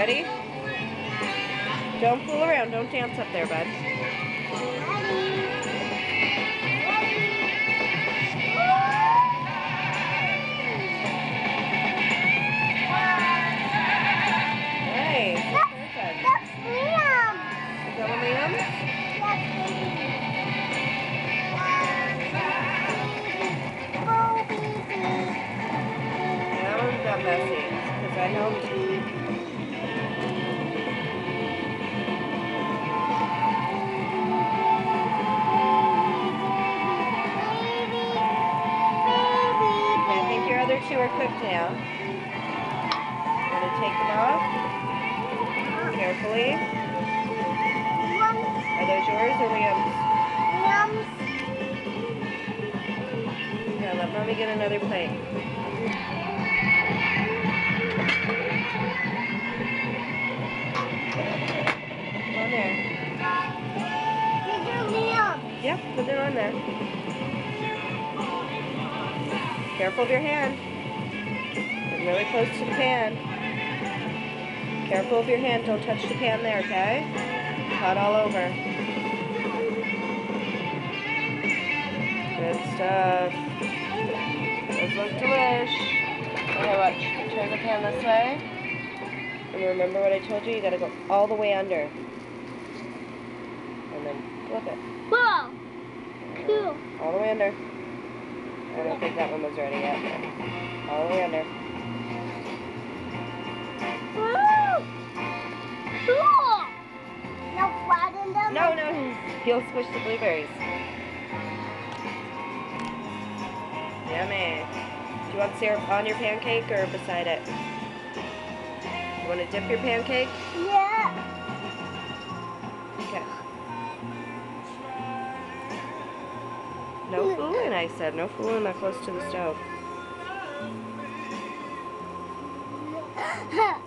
Ready? Don't fool around. Don't dance up there, bud. Nice. Perfect. That's Liam. Is that Liam? That one got messy because I helped. Okay, I think your other two are cooked now. I'm going to take them off carefully. Are those yours or Liam's? Here, let Mommy get another plate. Come on there. Yep, put it on there. Careful of your hand. Get really close to the pan. Careful of your hand. Don't touch the pan there, okay? Hot all over. Good stuff. Those look delish. Okay, watch. Turn the pan this way. And remember what I told you? You gotta go all the way under. And then flip it. Whoa! Cool. All the way under. I don't think that one was ready yet. All the way under. Woo! Cool! No flatten them? No, no. You'll squish the blueberries. Yummy. Do you want syrup on your pancake or beside it? You want to dip your pancake? Yeah. Okay. No fooling, I said. No fooling that close to the stove. Ha!